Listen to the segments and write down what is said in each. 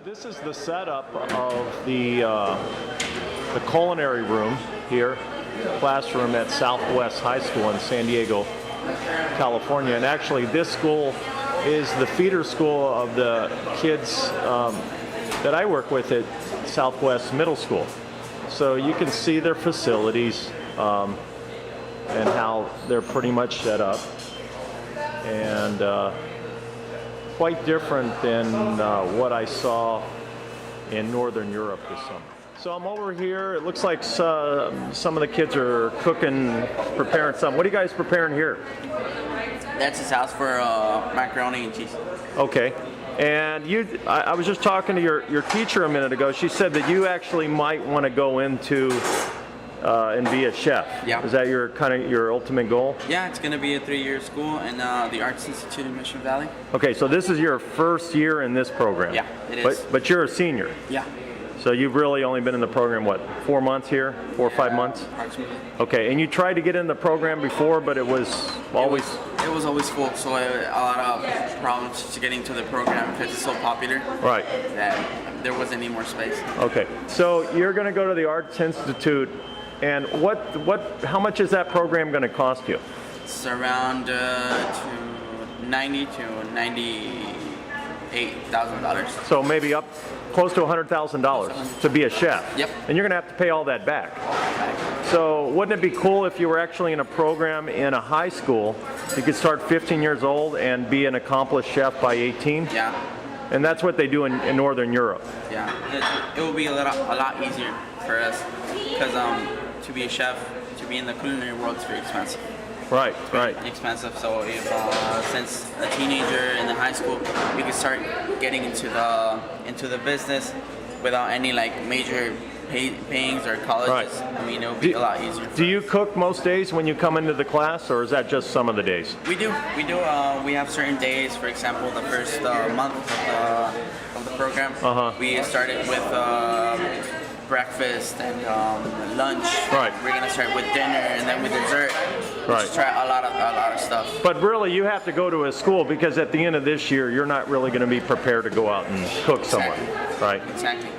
This is the setup of the culinary room here, classroom at Southwest High School in San Diego, California. And actually this school is the feeder school of the kids that I work with at Southwest Middle School. So you can see their facilities and how they're pretty much set up. And quite different than what I saw in Northern Europe this summer. So I'm over here. It looks like some of the kids are cooking, preparing something. What are you guys preparing here? That's his house for macaroni and cheese. Okay. And I was just talking to your teacher a minute ago. She said that you actually might want to go into and be a chef. Yeah. Is that your ultimate goal? Yeah, it's going to be a 3-year school in the Arts Institute in Mission Valley. Okay, so this is your first year in this program. Yeah, it is. But you're a senior. Yeah. So you've really only been in the program, what, 4 months here? 4 or 5 months? Approximately. Okay, and you tried to get in the program before, but it was always... It was always full, so a lot of problems to getting to the program because it's so popular. Right. That there wasn't any more space. Okay, so you're going to go to the Arts Institute, and how much is that program going to cost you? It's around $90,000 to $98,000. So maybe up close to $100,000 to be a chef. Yep. And you're going to have to pay all that back. So wouldn't it be cool if you were actually in a program in a high school, you could start 15 years old and be an accomplished chef by 18? Yeah. And that's what they do in Northern Europe. Yeah. It will be a lot easier for us because to be a chef, to be in the culinary world is very expensive. Right, right. Expensive. So if since a teenager in the high school, we can start getting into the business without any like major payings or colleges. Right. I mean, it would be a lot easier. Do you cook most days when you come into the class, or is that just some of the days? We do. We have certain days. For example, the first month of the program, we started with breakfast and lunch. Right. We're gonna start with dinner and then with dessert. Right. Just try a lot of stuff. But really, you have to go to a school because at the end of this year, you're not really going to be prepared to go out and cook somewhere, right? Exactly.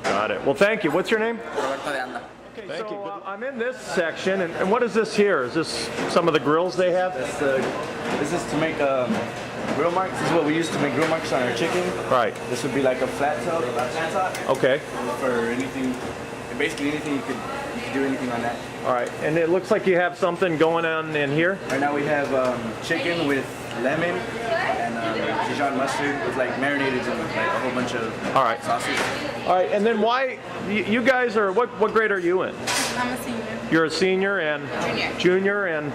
Got it. Well, thank you. What's your name? Roberto de Anda. Okay, thank you. I'm in this section, and what is this here? Is this some of the grills they have? This is to make grill marks. This is what we use to make grill marks on our chicken. Right. This would be like a flat top. Okay. For anything, basically anything you could do anything on that. All right. And it looks like you have something going on in here. Right now we have chicken with lemon and Dijon mustard with like marinated in like a whole bunch of sauces. All right. And then why you guys are what grade are you in? I'm a senior. You're a senior and junior and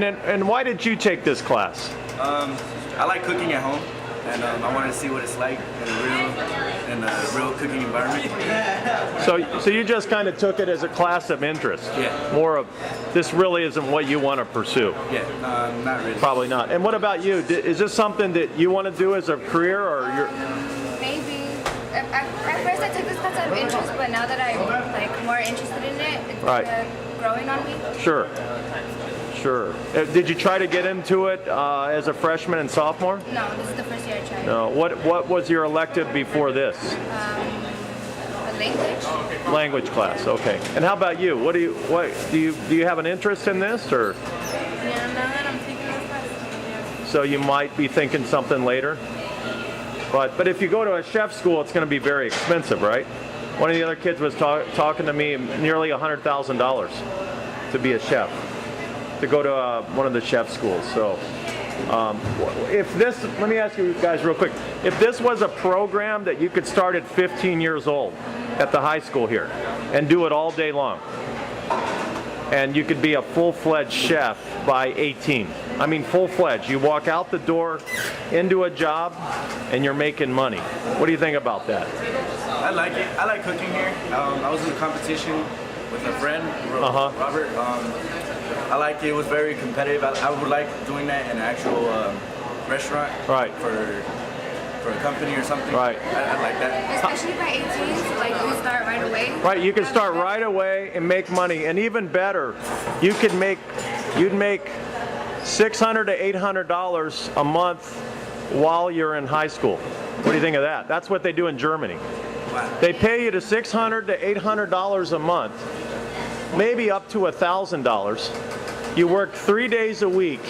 and why did you take this class? I like cooking at home, and I wanted to see what it's like in a real cooking environment. So you just kind of took it as a class of interest. Yeah. More of this really isn't what you want to pursue. Yeah, not really. Probably not. And what about you? Is this something that you want to do as a career, or you're? Maybe. At first I took this class out of interest, but now that I'm like more interested in it, it's growing on me. Sure. Sure. Did you try to get into it as a freshman and sophomore? No, this is the first year I tried. No. What was your elective before this? A language. Language class. Okay. And how about you? Do you have an interest in this, or? Yeah, now that I'm taking this class. So you might be thinking something later. But if you go to a chef school, it's going to be very expensive, right? One of the other kids was talking to me, nearly $100,000 to be a chef, to go to one of the chef schools. So let me ask you guys real quick, if this was a program that you could start at 15 years old at the high school here and do it all day long, and you could be a full-fledged chef by 18. I mean full-fledged. You walk out the door into a job and you're making money. What do you think about that? I like it. I like cooking here. I was in a competition with a friend, Robert. I like it. It was very competitive. I would like doing that in an actual restaurant. Right. For a company or something. Right. I like that. Especially by 18, so like you start right away. Right, you can start right away and make money, and even better, you'd make $600 to $800 a month while you're in high school. What do you think of that? That's what they do in Germany. Wow. They pay you to $600 to $800 a month, maybe up to $1,000. You work 3 days a week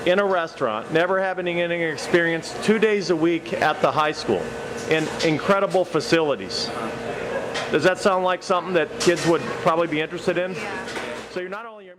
in a restaurant, never having any experience, 2 days a week at the high school in incredible facilities. Does that sound like something that kids would probably be interested in? Yeah. So you're not only